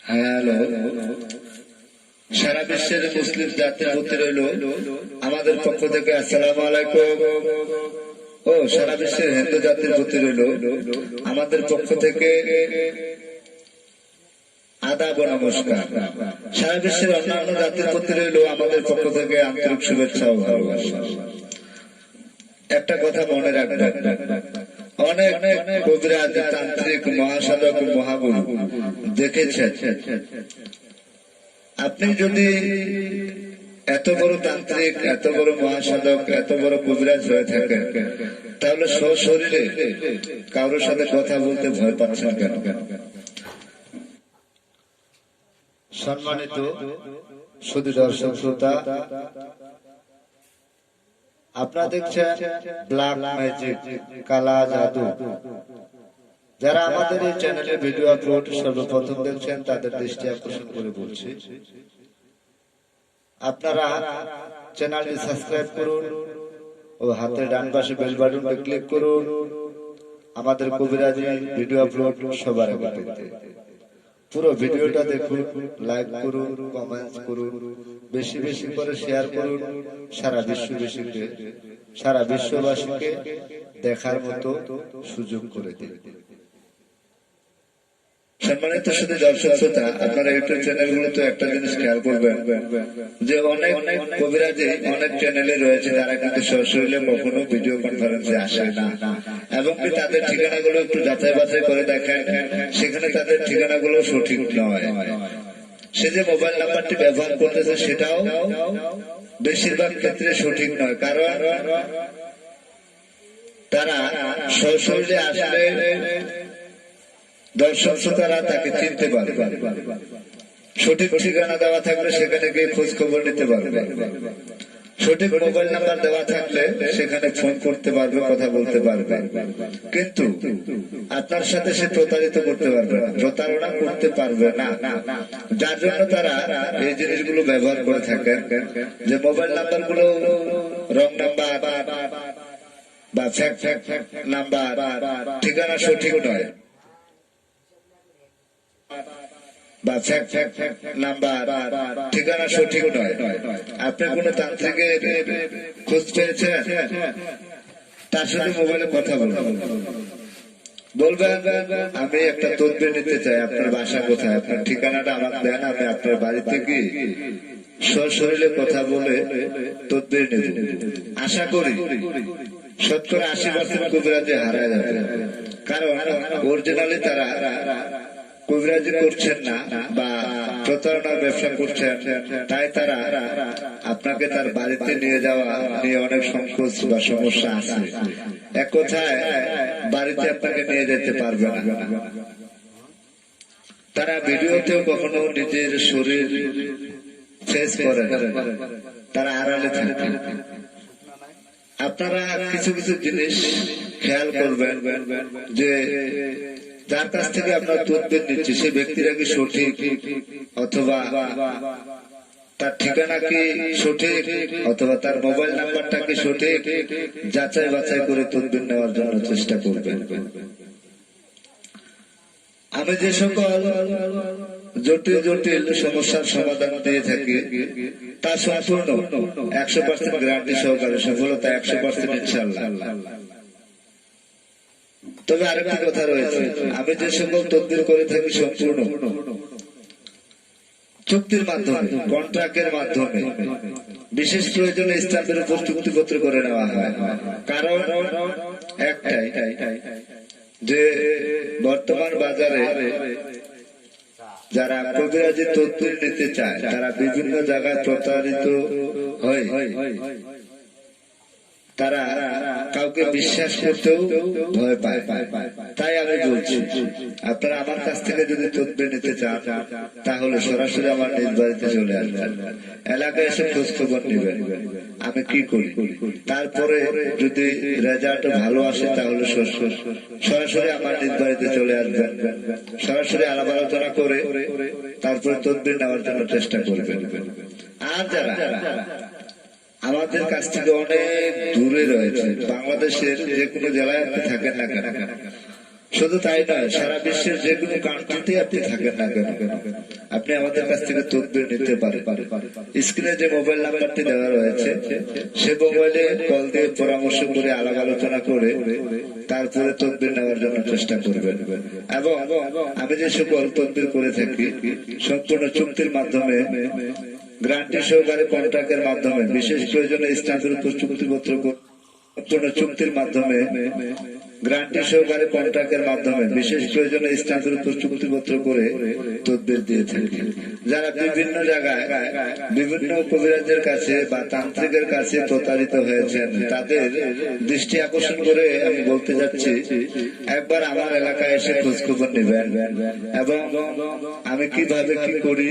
Hello, সারা বিশ্বের মুসলিম জাতির প্রতি রইল আমাদের পক্ষ থেকে আসসালামু আলাইকুম। ও সারা বিশ্বের হিন্দু জাতির প্রতি রইল আমাদের পক্ষ থেকে আদাব ও নমস্কার। সারা বিশ্বের অন্যান্য জাতির প্রতি রইল আমাদের পক্ষ থেকে আন্তরিক শুভেচ্ছা ও ভালোবাসা। একটা কথা মনে রাখবেন, অনেক কবিরাজ, তান্ত্রিক, মহাসাধক, মহাগুরু দেখেছেন। আপনি যদি এত বড় তান্ত্রিক, এত বড় মহাসাধক, এত বড় কবিরাজ হয়ে থাকেন, তাহলে সশরীরে কারোর সাথে কথা বলতে ভয় পাচ্ছেন কেন? সম্মানিত শুধু দর্শক শ্রোতা, আপনারা দেখছেন ব্ল্যাক ম্যাজিক, কালা জাদু। যারা আমাদের এই চ্যানেলে ভিডিও আপলোড সর্বপ্রথম দেখছেন, তাদের দৃষ্টি আকর্ষণ করে বলছি, আপনারা চ্যানেলটি সাবস্ক্রাইব করুন ও হাতের ডান পাশে বেল বাটনটি ক্লিক করুন আমাদের কবিরাজি ভিডিও আপলোড সবার আগে পেতে। পুরো ভিডিওটা দেখুন, লাইক করুন, কমেন্ট করুন, বেশি বেশি করে শেয়ার করুন, সারা বিশ্ববাসীকে দেখার মতো সুযোগ করে দিন। সম্মানিত শুধু দর্শক শ্রোতা, আপনারা ইউটিউব চ্যানেল গুলোতে একটা জিনিস খেয়াল করবেন যে অনেক কবিরাজি অনেক চ্যানেলে রয়েছে, তারা কিন্তু সশরীরে কখনো ভিডিও কনফারেন্সে আসে না, এবং তাদের ঠিকানাগুলো একটু যাচাই বাছাই করে দেখেন, সেখানে তাদের ঠিকানাগুলো সঠিক নয়। সে যে মোবাইল নাম্বারটি ব্যবহার করতেছে সেটাও বেশিরভাগ ক্ষেত্রে সঠিক নয়, কারণ তারা সশরীরে আসলে দর্শক শ্রোতারা তাকে চিনতে পারবে, সঠিক ঠিকানা দেওয়া থাকলে সেখানে গিয়ে খোঁজ খবর নিতে পারবে, সঠিক মোবাইল নাম্বার দেওয়া থাকলে সেখানে ফোন করতে পারবে, কথা বলতে পারবে। কিন্তু আপনার সাথে সে প্রতারিত করতে পারবে না, প্রতারণা করতে পারবে না। যার জন্য তারা এই জিনিসগুলো ব্যবহার করে থাকেন, যে মোবাইল নাম্বার গুলো রং নাম্বার বা ফ্যাক নাম্বার, ঠিকানা সঠিক নয়, বা নাম্বার, ঠিকানা সঠিক নয়। আপনি কোন তান্ত্রিকের খোঁজ পেয়েছেন, তার সাথে মোবাইলে কথা বলবেন, আমি একটা তদবির নিতে চাই, আপনার বাসা কোথায়, আপনার ঠিকানাটা আমাকে দেন, আমি আপনার বাড়িতে গিয়ে সশরীরে কথা বলে তদবির নেব। আশা করি 70-80% কবিরাজি হারায় যাবে, কারণ অরিজিনালি তারা কবিরাজি করছেন না বা প্রতারণার ব্যবসা করছেন, তাই তারা আপনাকে তার বাড়িতে নিয়ে যাওয়া নিয়ে অনেক সংকোচ বা সমস্যা আছে। এক কথায় বাড়িতে আপনাকে নিয়ে যেতে পারবে না। তারা ভিডিওতেও কখনো নিজের শরীর ফেস করে না, তারা আড়ালে থাকে। আপনারা কিছু কিছু জিনিস খেয়াল করবেন, যে যার কাছ থেকে আপনার তদবির নিচ্ছে সে ব্যক্তিরা কি সঠিক, অথবা তার ঠিকানা কি সঠিক, অথবা তার মোবাইল নাম্বারটা কি সঠিক, যাচাই বাছাই করে তদবির নেওয়ার জন্য চেষ্টা করবেন। আমি যে সকল জটিল জটিল সমস্যার সমাধান দিয়ে থাকি তা সম্পূর্ণ 100% গ্যারান্টি সহকারে, সফলতা 100% ইনশাআল্লাহ। তবে আরেকটি কথা রয়েছে, আমি যে সকল তদবির করে থাকি সম্পূর্ণ চুক্তির মাধ্যমে, কন্ট্রাক্টের মাধ্যমে, বিশেষ প্রয়োজনে স্টাম্পের উপর চুক্তিপত্র করে নেওয়া হয়। কারণ একটাই, যে বর্তমান বাজারে যারা কবিরাজি তদবির নিতে চায় তারা বিভিন্ন জায়গায় প্রতারিত হয়, তারা কাউকে বিশ্বাস করতেও ভয় পায়। তাই আমি বলছি, আপনারা আমার কাছ থেকে যদি তদবির নিতে চান তাহলে সরাসরি আমার নিজ বাড়িতে চলে আসবেন, এলাকায় এসে খোঁজ খবর নেবেন আমি কি করি। তারপরে যদি রেজাল্ট ভালো আসে তাহলে সরাসরি আমার নিজ বাড়িতে চলে আসবেন, সরাসরি আলাপ আলোচনা করে তারপরে তদবির নেওয়ার জন্য চেষ্টা করবেন। আর যারা আমাদের কাছ থেকে অনেক দূরে রয়েছে, বাংলাদেশের যে কোনো জেলায় আপনি থাকেন না কেন, শুধু তাই নয়, সারা বিশ্বের যে কোনো কান্ট্রিতে আপনি থাকেন না কেন আপনি আমাদের কাছ থেকে তদবির নিতে পারেন। স্ক্রিনে যে মোবাইল নাম্বারটি দেওয়া রয়েছে সে মোবাইলে কল দিয়ে পরামর্শ করে আলাপ আলোচনা করে তারপরে তদবির নেওয়ার জন্য চেষ্টা করবেন। এবং আমি যে সকল তদবির করে থাকি সম্পূর্ণ চুক্তির মাধ্যমে, গ্যারান্টি সহকারে কন্ট্রাক্টের মাধ্যমে, বিশেষ প্রয়োজনে স্ট্যাম্পের উপর চুক্তিপত্র চুক্তির মাধ্যমে, গ্যারান্টি সহকারে কন্ট্রাক্টের মাধ্যমে, বিশেষ প্রয়োজনে স্ট্যাম্পের উপর চুক্তিপত্র করে তদবির দিয়ে থাকি। যারা বিভিন্ন জায়গায় বিভিন্ন কবিরাজের কাছে বা তান্ত্রিকের কাছে প্রতারিত হয়েছেন তাদের দৃষ্টি আকর্ষণ করে আমি বলতে যাচ্ছি, একবার আমার এলাকায় এসে খোঁজখবর নেবেন এবং আমি কিভাবে কি করি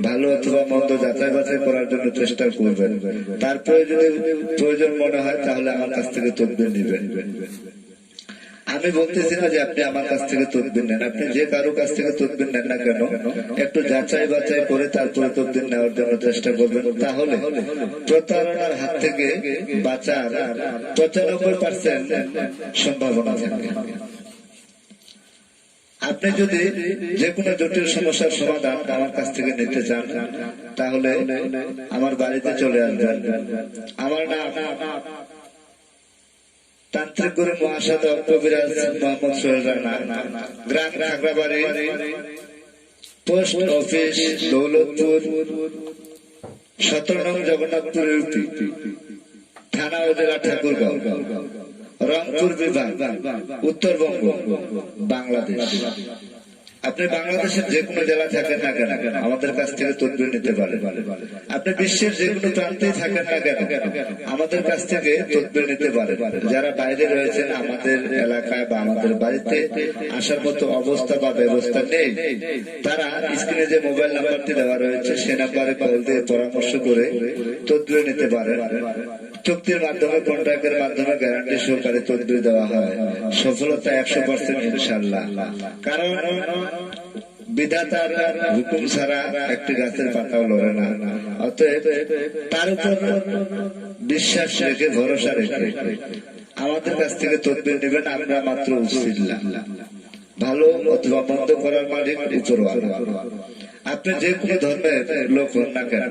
ভালো অথবা মন্দ যাচাই বাছাই করার জন্য চেষ্টা করবেন। তারপরে যদি প্রয়োজন মনে হয় তাহলে আমার কাছ থেকে তদবির নেবেন। আমি বলতেছি না যে আপনি আমার কাছ থেকে তদবির নেন, আপনি যে কারো কাছ থেকে তদবির নেন না কেন একটু যাচাই বাছাই করে তারপরে তদবির নেওয়ার জন্য চেষ্টা করবেন। তাহলে প্রতারণার হাত থেকে বাঁচার 95% সম্ভাবনা থাকে। আপনি যদি যে কোনো জটিল সমস্যার সমাধান আমার কাছ থেকে নিতে চান তাহলে আমার বাড়িতে চলে আসবেন। আমার নাম তান্ত্রিক গুরু মহাসাধক কবিরাজ মোহাম্মদ সোহেল রানা, গ্রাম খাগড়াবাড়ি, পোস্ট অফিস দৌলতপুর, 17 নং জগন্নাথপুর ইউপি, থানা উপজেলা ঠাকুরগাঁও, রংপুর বিভাগ, উত্তরবঙ্গ, বাংলাদেশ। আপনি বাংলাদেশের যে কোনো জেলা থাকেন না কেন আমাদের কাছ থেকে তদবির নিতে পারেন। আপনি বিশ্বের যে কোনো প্রান্তেই থাকেন না কেন আমাদের কাছ থেকে তদবির নিতে পারেন। যারা বাইরে রয়েছেন আমাদের এলাকায় বা আমাদের বাড়িতে আসার মতো অবস্থা বা ব্যবস্থা নেই, তারা স্ক্রিনে যে মোবাইল নাম্বারটি দেওয়া রয়েছে সে নাম্বারে কল দিয়ে পরামর্শ করে তদবির নিতে পারেন। চুক্তির মাধ্যমে, কন্ট্রাক্টের মাধ্যমে গ্যারান্টি সহকারে তদবির দেওয়া হয়। সফলতা 100% ইনশাআল্লাহ। কারণ বিধাতার হুকুম ছাড়া একটি গাছের পাতাও লড়ে না। অতএব তার উপর বিশ্বাস রেখে, ভরসা রেখে আমাদের কাছ থেকে তদবির নেবেন। আমরা মাত্র উসিলা, ভালো অথবা মন্দ করার মালিক উপরওয়ালা। আপনি যে কোনো ধর্মের লোক হন না কেন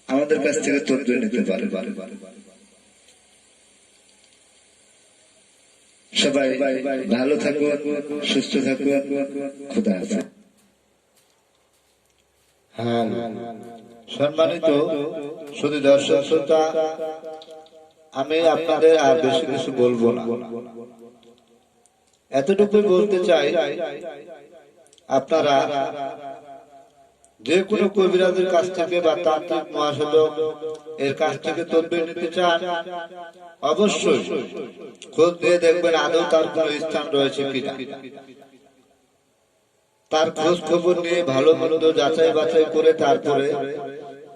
আমাদের কাছ থেকে তদবির নিতে পারে। সবাই ভালো থাকুন, সুস্থ থাকুন, খোদা হাফেজ। হ্যাঁ, সম্মানিত শুধু দর্শক শ্রোতা, আমি আপনাদের আর বেশি কিছু বলবো না, এতটুকুই বলতে চাই, আপনারা যে কোনো কবিরাজের কাছ থেকে বা তান্ত্রিক মহাসাধক এর কাছ থেকে তদবির নিতে চান অবশ্যই খোঁজ দিয়ে দেখবেন আদৌ তার কোন স্থান রয়েছে কিনা। তার খোঁজ খবর নিয়ে ভালো মন্দ যাচাই বাছাই করে তারপরে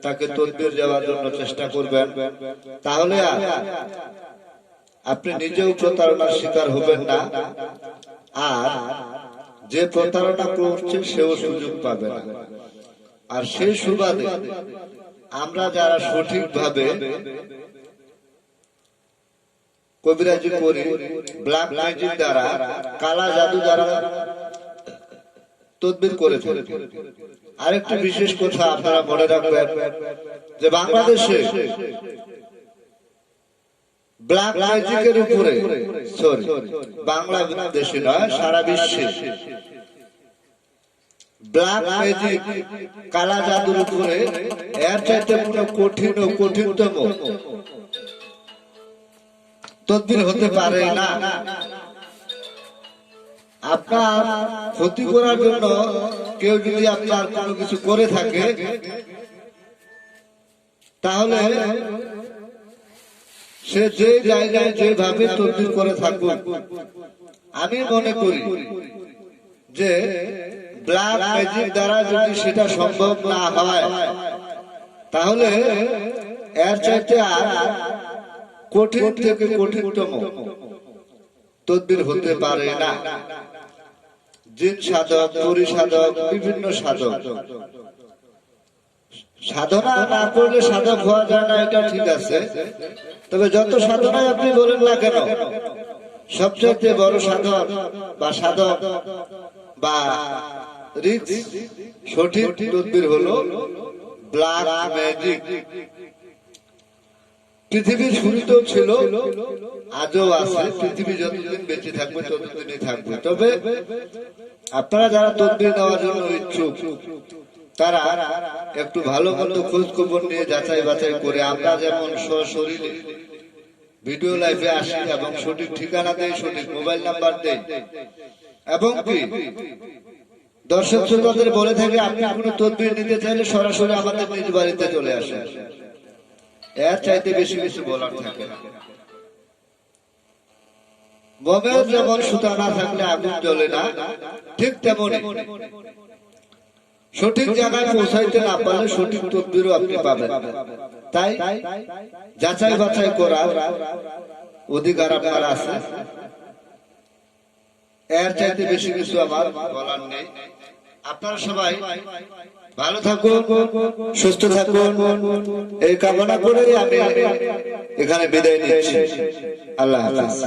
তাকে তদবির দেওয়ার জন্য চেষ্টা করবেন। তাহলে আপনি নিজেও প্রতারণার শিকার হবেন না, আর যে প্রতারণা করছে সেও সুযোগ পাবে না। আর সেই সুবাদে আমরা যারা সঠিকভাবে কবিরাজি করি, ব্ল্যাক ম্যাজিক দ্বারা, কালা জাদু দ্বারা তদবির করে থাকি। আরেকটি বিশেষ কথা আপনারা মনে রাখবেন যে বাংলাদেশে ব্ল্যাক ম্যাজিকের উপরে, সরি বাংলাদেশে নয় সারা বিশ্বে ব্ল্যাক ম্যাজিক, কালা জাদুর উপরে এর চাইতে কোনো কঠিন ও কঠিনতম তদবির হতে পারে না। আপনার ক্ষতি করার জন্য কেউ যদি আপনার কোনো কিছু করে থাকে তাহলে সে যে জায়গায় যেভাবে তদবির করে থাকুক, আমি মনে করি যে ব্ল্যাক ম্যাজিক দ্বারা যদি সেটা সম্ভব না হয় তাহলে এর চাইতে আর কঠিন থেকে কঠিনতম তদবির হতে পারে না। জিন সাধক, পরি সাধক, বিভিন্ন সাধক, সাধনা না করলে সাধক হওয়া যায় না, এটা ঠিক আছে। তবে যত সাধনায় আপনি বলেন না কেন সবচেয়ে বড় সাধক বা সাধক বা রিক্স সঠিক তদবির হলো ব্ল্যাক ম্যাজিক। পৃথিবীর শুরুতেও ছিল, আজও আছে, পৃথিবী যতদিন বেঁচে থাকবে ততদিনই থাকবে। তবে আপনারা যারা তদবির নেওয়ার জন্য ইচ্ছুক তারা একটু ভালো মন্দ খোঁজ খবর নিয়ে যাচাই বাছাই করে, আমরা যেমন সশরীরে ভিডিও লাইভে আসি এবং সঠিক ঠিকানা দেই, সঠিক মোবাইল নাম্বার দেই, এবং কি দর্শক শ্রোতাদের বলে থাকে আপনি কোনো তদবির নিতে চাইলে সরাসরি আমাদের নিজ বাড়িতে চলে আসেন। এর চাইতে বেশি কিছু বলার থাকে না। বোমেও যেমন সুতা না থাকলে আগুন জ্বলে না, ঠিক তেমনি সঠিক জায়গায় পৌঁছাইতে না পারলে সঠিক তদবিরও আপনি পাবেন। তাই যাচাই বাছাই করার অধিকার আপনার আছে। এর চাইতে বেশি কিছু আমার বলার নেই। আপনারা সবাই ভালো থাকুন, সুস্থ থাকুন, এই কামনা করে আমি এখানে বিদায় নিচ্ছি। আল্লাহ হাফেজ।